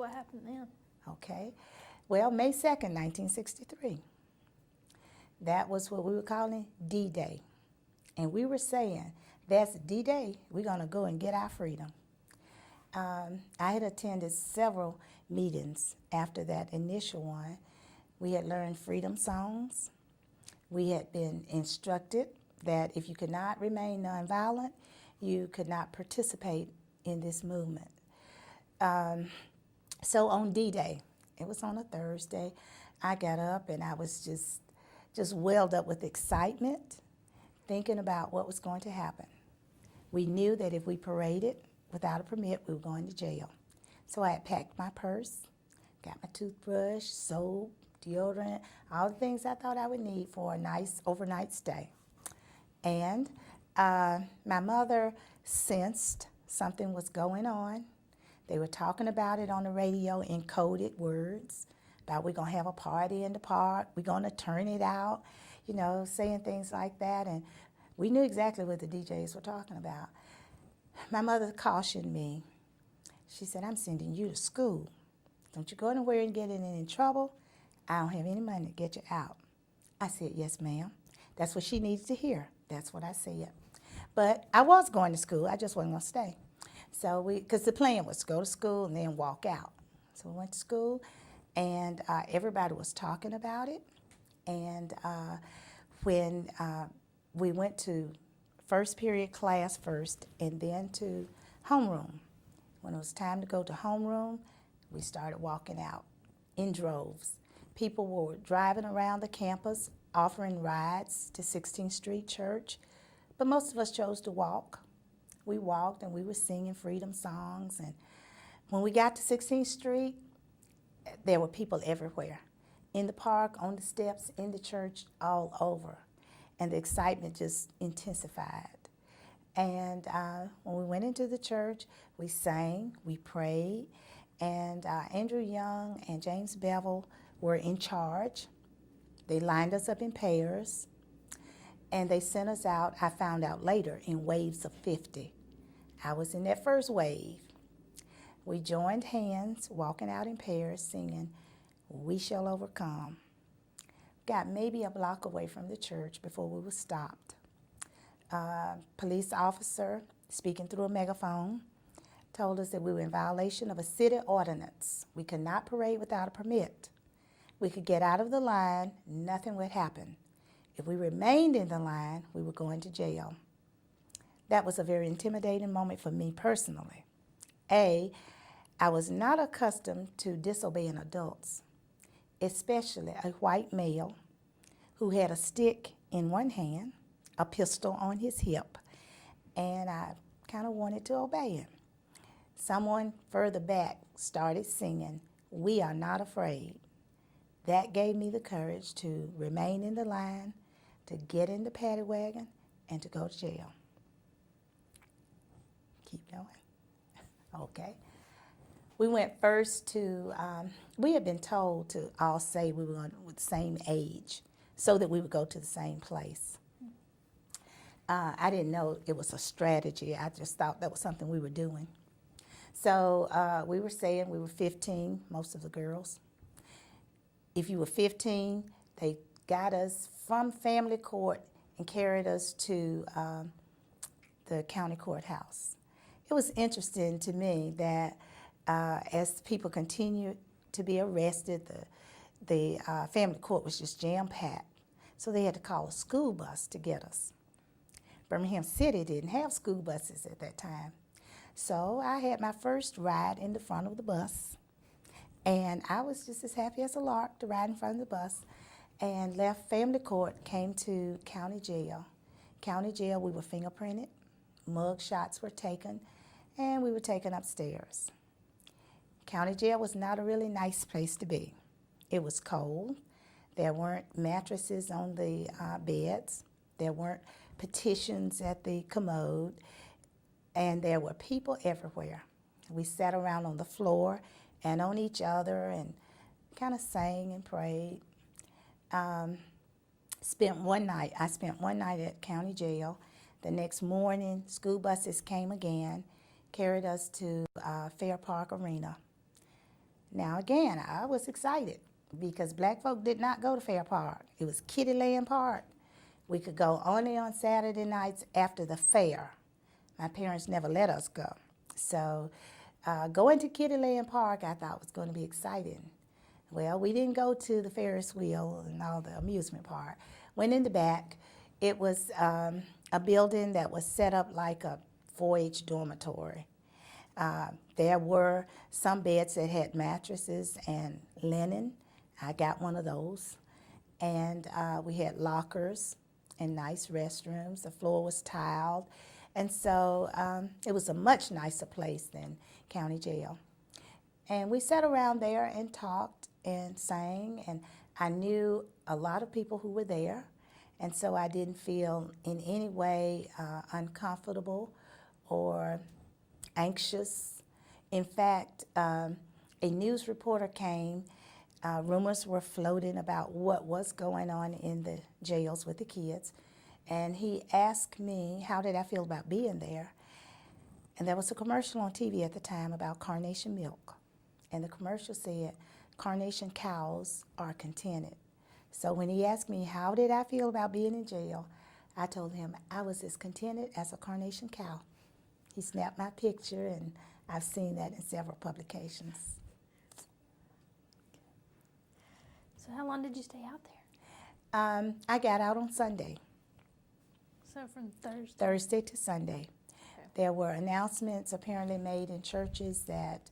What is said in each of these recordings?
What happened then? Okay. Well, May 2nd, 1963. That was what we were calling D-Day. And we were saying, that's D-Day. We're going to go and get our freedom. I had attended several meetings after that initial one. We had learned freedom songs. We had been instructed that if you could not remain nonviolent, you could not participate in this movement. So on D-Day, it was on a Thursday, I got up and I was just welled up with excitement, thinking about what was going to happen. We knew that if we paraded without a permit, we were going to jail. So I had packed my purse, got my toothbrush, soap, deodorant, all the things I thought I would need for a nice overnight stay. And my mother sensed something was going on. They were talking about it on the radio in coded words, about we're going to have a party in the park, we're going to turn it out, you know, saying things like that. And we knew exactly what the DJs were talking about. My mother cautioned me. She said, I'm sending you to school. Don't you go anywhere and get in any trouble. I don't have any money to get you out. I said, yes, ma'am. That's what she needs to hear. That's what I said. But I was going to school. I just wasn't going to stay. So because the plan was to go to school and then walk out. So we went to school, and everybody was talking about it. And when we went to first period class first and then to homeroom, when it was time to go to homeroom, we started walking out in droves. People were driving around the campus offering rides to 16th Street Church, but most of us chose to walk. We walked and we were singing freedom songs, and when we got to 16th Street, there were people everywhere. In the park, on the steps, in the church, all over. And the excitement just intensified. And when we went into the church, we sang, we prayed, and Andrew Young and James Bevel were in charge. They lined us up in pairs, and they sent us out, I found out later, in waves of 50. I was in that first wave. We joined hands, walking out in pairs, singing, "We Shall Overcome." Got maybe a block away from the church before we were stopped. Police officer, speaking through a megaphone, told us that we were in violation of a city ordinance. We could not parade without a permit. We could get out of the line, nothing would happen. If we remained in the line, we were going to jail. That was a very intimidating moment for me personally. I was not accustomed to disobeying adults, especially a white male who had a stick in one hand, a pistol on his hip, and I kind of wanted to obey him. Someone further back started singing, "We Are Not Afraid." That gave me the courage to remain in the line, to get in the paddy wagon, and to go to jail. Keep going. Okay. We went first to, we had been told to all say we were going with the same age so that we would go to the same place. I didn't know it was a strategy. I just thought that was something we were doing. So we were saying we were 15, most of the girls. If you were 15, they got us from family court and carried us to the county courthouse. It was interesting to me that as people continued to be arrested, the family court was just jam-packed. So they had to call a school bus to get us. Birmingham City didn't have school buses at that time. So I had my first ride in the front of the bus. And I was just as happy as a lark to ride in front of the bus, and left family court, came to county jail. County jail, we were fingerprinted, mug shots were taken, and we were taken upstairs. County jail was not a really nice place to be. It was cold. There weren't mattresses on the beds. There weren't petitions at the commode, and there were people everywhere. We sat around on the floor and on each other and kind of sang and prayed. I spent one night at county jail. The next morning, school buses came again, carried us to Fair Park Arena. Now again, I was excited because black folk did not go to Fair Park. It was Kitty Land Park. We could go only on Saturday nights after the fair. My parents never let us go. So going to Kitty Land Park I thought was going to be exciting. Well, we didn't go to the Ferris wheel and all the amusement park. Went in the back. It was a building that was set up like a 4-H dormitory. There were some beds that had mattresses and linen. I got one of those. And we had lockers and nice restrooms. The floor was tiled. And so it was a much nicer place than county jail. And we sat around there and talked and sang, and I knew a lot of people who were there, and so I didn't feel in any way uncomfortable or anxious. In fact, a news reporter came. Rumors were floating about what was going on in the jails with the kids, and he asked me, how did I feel about being there? And there was a commercial on TV at the time about carnation milk. And the commercial said, carnation cows are contented. So when he asked me, how did I feel about being in jail? I told him I was as contented as a carnation cow. He snapped my picture, and I've seen that in several publications. So how long did you stay out there? I got out on Sunday. So from Thursday? Thursday to Sunday. Okay. There were announcements apparently made in churches that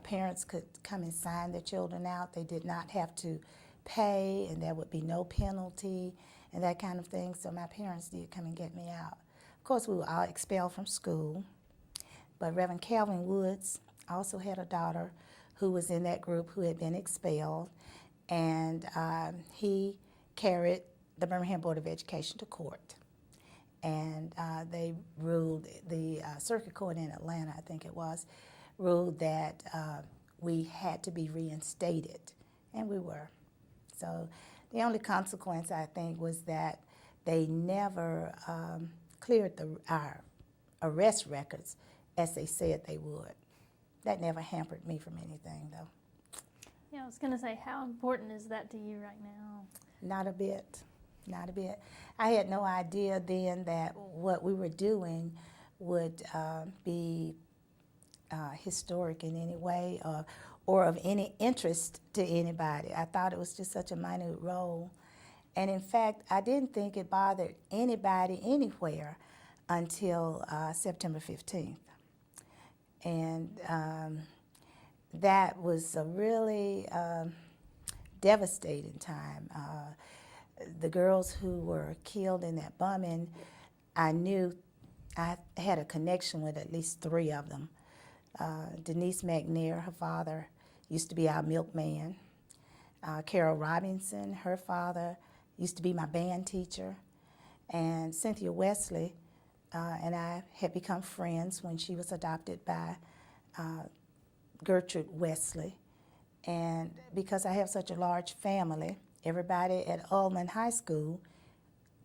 parents could come and sign their children out. They did not have to pay, and there would be no penalty and that kind of thing. So my parents did come and get me out. Of course, we were all expelled from school, but Reverend Calvin Woods also had a daughter who was in that group who had been expelled, and he carried the Birmingham Board of Education to court. And they ruled, the circuit court in Atlanta, I think it was, ruled that we had to be reinstated, and we were. So the only consequence, I think, was that they never cleared our arrest records as they said they would. That never hampered me from anything, though. Yeah, I was going to say, how important is that to you right now? Not a bit, not a bit. I had no idea then that what we were doing would be historic in any way or of any interest to anybody. I thought it was just such a minute role. And in fact, I didn't think it bothered anybody anywhere until September 15th. And that was a really devastating time. The girls who were killed in that bombing, I knew I had a connection with at least 3 of them. Denise McNair, her father, used to be our milkman. Carol Robinson, her father, used to be my band teacher. And Cynthia Wesley and I had become friends when she was adopted by Gertrude Wesley. And because I have such a large family, everybody at Ullman High School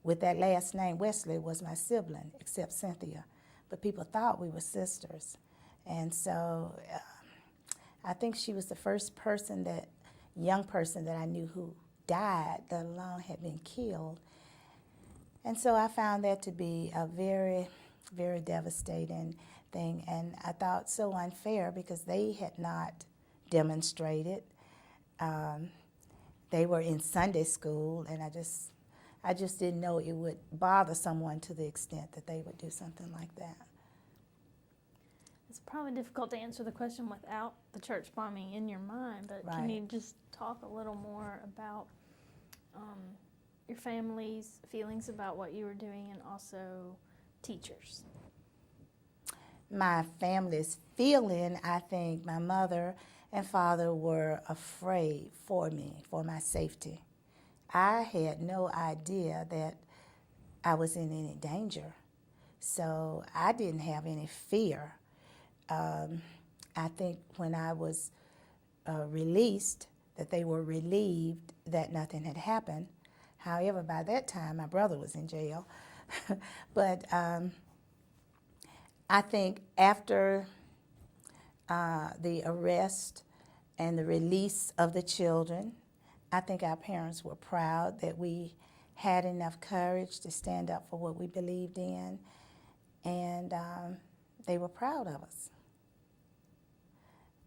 with that last name, Wesley, was my sibling, except Cynthia. But people thought we were sisters. And so I think she was the first young person that I knew who died, let alone had been killed. And so I found that to be a very, very devastating thing. And I thought so unfair because they had not demonstrated. They were in Sunday school, and I just didn't know it would bother someone to the extent that they would do something like that. It's probably difficult to answer the question without the church bombing in your mind, but Right. Can you just talk a little more about your family's feelings about what you were doing and also teachers? My family's feeling, I think my mother and father were afraid for me, for my safety. I had no idea that I was in any danger, so I didn't have any fear. I think when I was released, that they were relieved that nothing had happened. However, by that time, my brother was in jail. But I think after the arrest and the release of the children. I think our parents were proud that we had enough courage to stand up for what we believed in, and they were proud of us.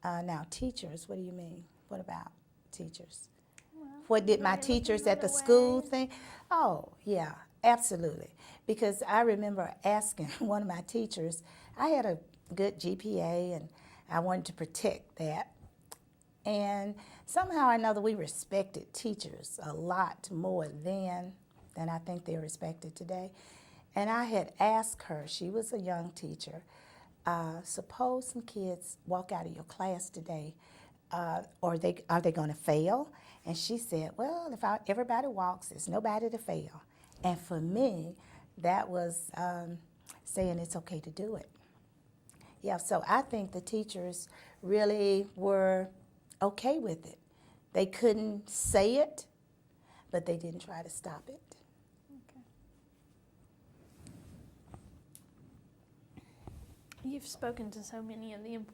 Now, teachers, what do you mean? What about teachers? Well, What did my right, looking teachers at the another school way. think? Oh, yeah, absolutely. Because I remember asking one of my teachers, I had a good GPA and I wanted to protect that. And somehow I know that we respected teachers a lot more then than I think they're respected today. And I had asked her, she was a young teacher, suppose some kids walk out of your class today, are they going to fail? And she said, well, if everybody walks, there's nobody to fail. And for me, that was saying it's okay to do it. Yeah, so I think the teachers really were okay with it. They couldn't say it, but they didn't try to stop it. Okay. You've spoken to so many of the important